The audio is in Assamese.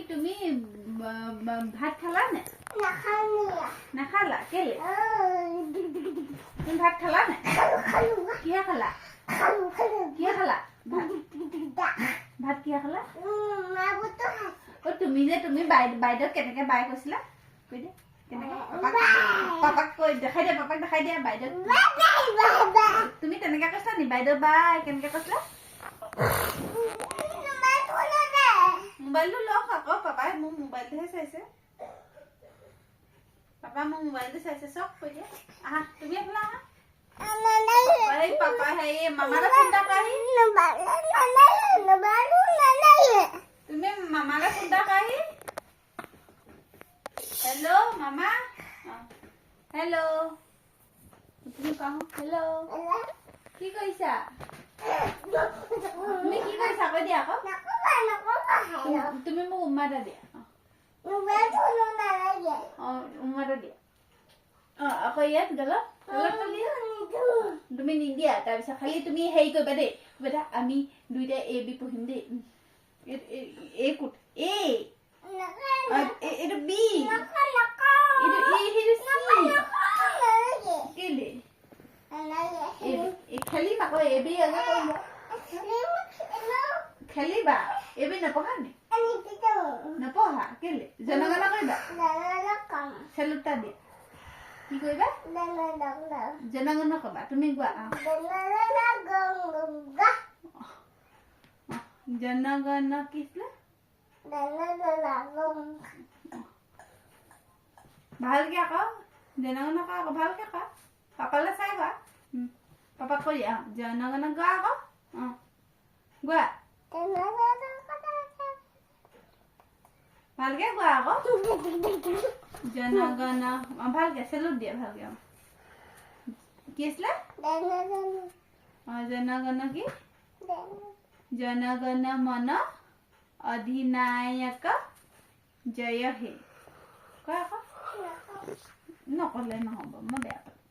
তুমি ভাত খালা নে নাখালা কেলে তুমি ভাত খালা নে কিহে খালা ভাত কিহে খালা তুমি যে তুমি বাইদেউ কেনেকে বাই কৈছিলা কৈ দে পাপাক কৈ দেখাই দিয়া বাইদেউ তুমি তেনেকে কৈছা নি বাইদেউ বাই কেনেকে কৈছিলা মোবাইলটো লওক আকৌ পাপাই মোৰ মোবাইলটোহে চাইছে পাপা মোৰ মোবাইলটো চাইছে চব কৈ দিয়া আহা তুমি এইফালে আহা পাপা হেৰি মামালৈ ফোন এটা কৰাহি তুমি মামালৈ ফোন এটা কৰাহি হেল্ল' মামা হেল্ল' তুমি কওঁ হেল্ল' কি কৰিছা তুমি কি কৰিছা কৈ দিয়া আকৌ তুমি মোক উম্মা এটা দিয়া উম্মা এটা দিয়া আকৌ ইয়াত গলত তুমি নিদিয়া তাৰপিছত খালি তুমি হেৰি কৰিবা দেই বেটা আমি দুইটাই এ বি পঢ়িম দেই এ কুট এ এইটো বি এইটো ই সেইটো চি কেলে খেলিম আকৌ এ বি আগে কৰিম খেলিবা এ বি নপঢ়া নি নপঢ়া কেলে জনগণনা কৰিবা চেলুটা দিয়া কি কৰিবা জনগণনা কবা তুমি গোৱা জনগণ কি আছিলে ভালকে আকৌ জনগণনা কৰা আকৌ ভালকে কৰা পাপালৈ চাই গোৱা পাপাক কৈ দিয়া জনগণনা গোৱা আকৌ গোৱা ভালকে গোৱা আকৌ জনগণ ভালকে চেলুট দিয়া ভালকে কি আছিলে জনগণ কি জনগণ মন অধিনায়ক জয় হে কোৱা আকৌ নকলে নহ'ব মই বেয়া পালোঁ